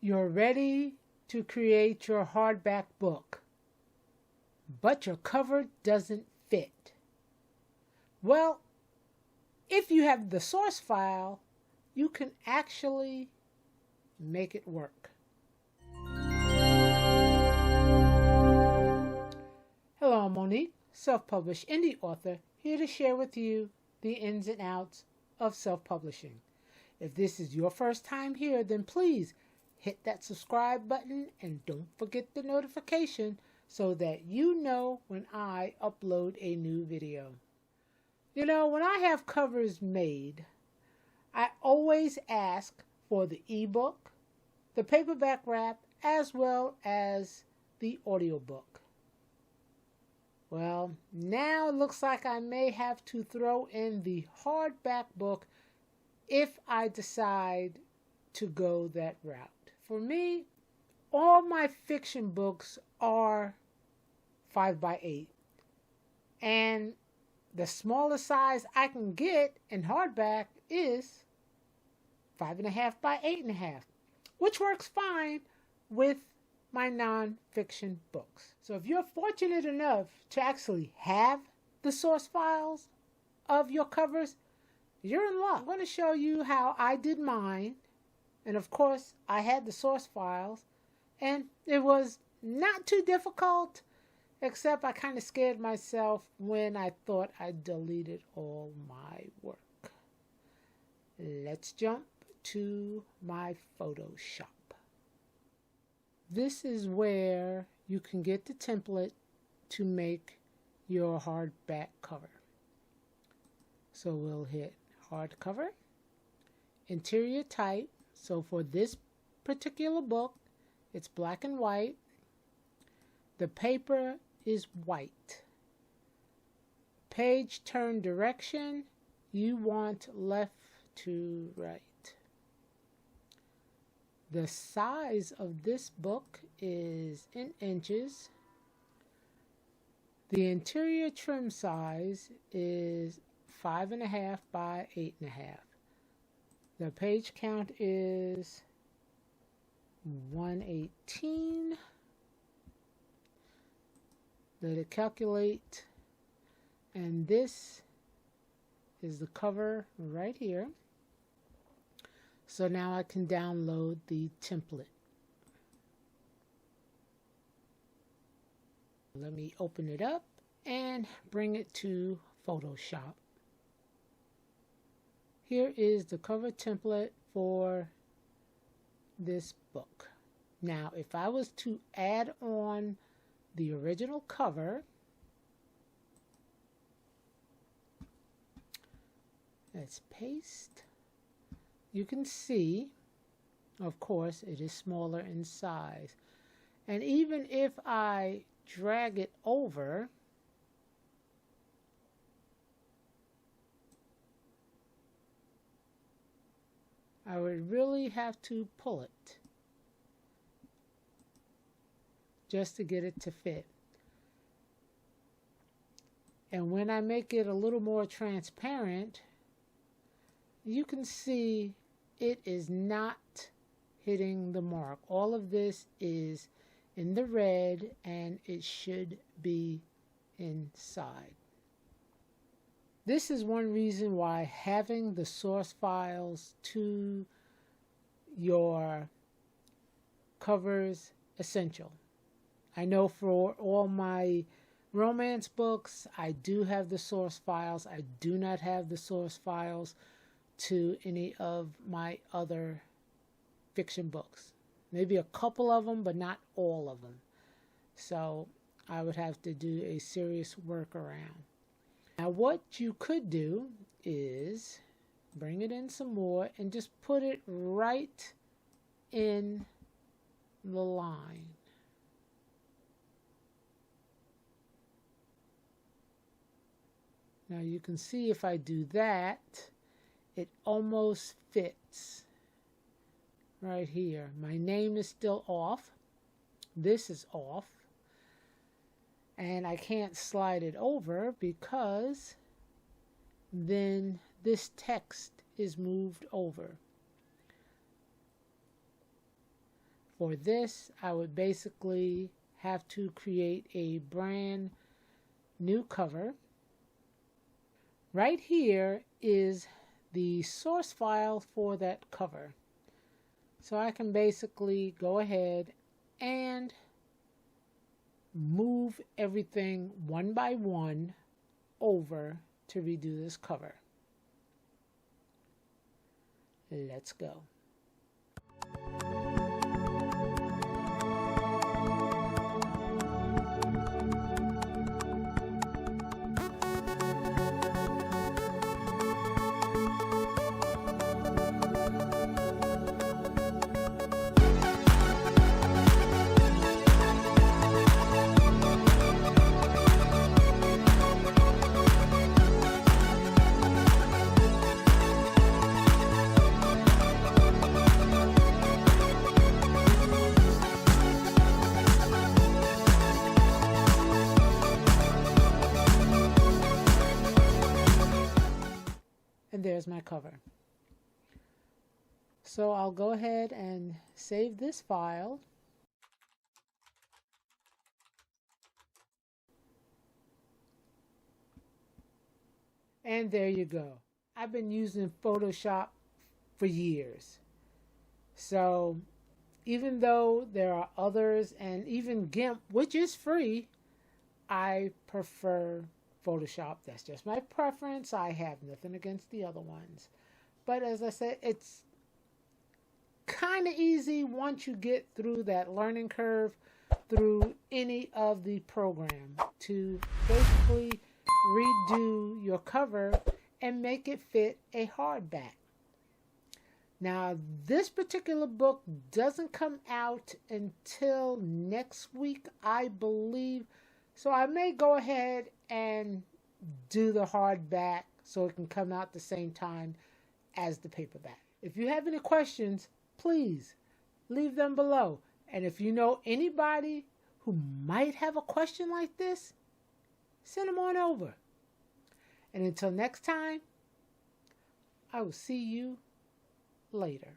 You're ready to create your hardback book, but your cover doesn't fit. Well, if you have the source file, you can actually make it work. Hello, I'm Monique, self-published indie author, here to share with you the ins and outs of self-publishing. If this is your first time here, then please hit that subscribe button and don't forget the notification so that you know when I upload a new video. You know, when I have covers made, I always ask for the ebook, the paperback wrap, as well as the audiobook. Well, now it looks like I may have to throw in the hardback book if I decide to go that route. For me, all my fiction books are 5x8, and the smallest size I can get in hardback is 5.5 by 8.5, which works fine with my non-fiction books. So if you're fortunate enough to actually have the source files of your covers, you're in luck. I'm going to show you how I did mine. And of course, I had the source files, and it was not too difficult, except I kind of scared myself when I thought I deleted all my work. Let's jump to my Photoshop. This is where you can get the template to make your hardback cover. So we'll hit hardcover, interior type. So for this particular book, it's black and white. The paper is white. Page turn direction, you want left to right. The size of this book is in inches. The interior trim size is 5.5 by 8.5. The page count is 118. Let it calculate. And this is the cover right here. So now I can download the template. Let me open it up and bring it to Photoshop. Here is the cover template for this book. Now, if I was to add on the original cover, let's paste. You can see, of course, it is smaller in size. And even if I drag it over, I would really have to pull it just to get it to fit. And when I make it a little more transparent, you can see it is not hitting the mark. All of this is in the red and it should be inside. This is one reason why having the source files to your covers essential. I know for all my romance books, I do have the source files. I do not have the source files to any of my other fiction books. Maybe a couple of them, but not all of them. So I would have to do a serious workaround. Now what you could do is bring it in some more and just put it right in the line. Now you can see if I do that, it almost fits right here. My name is still off. This is off. And I can't slide it over because then this text is moved over. for this, I would basically have to create a brand new cover. Right here is the source file for that cover. So I can basically go ahead and move everything one by one over to redo this cover. Let's go. And there's my cover. So I'll go ahead and save this file. And there you go. I've been using Photoshop for years. So even though there are others, and even GIMP, which is free, I prefer Photoshop. That's just my preference. I have nothing against the other ones. But as I said, it's kind of easy once you get through that learning curve through any of the program to basically redo your cover and make it fit a hardback. Now, this particular book doesn't come out until next week, I believe. So I may go ahead and do the hardback so it can come out the same time as the paperback. If you have any questions, please leave them below. And if you know anybody who might have a question like this, send them on over. And until next time, I will see you later.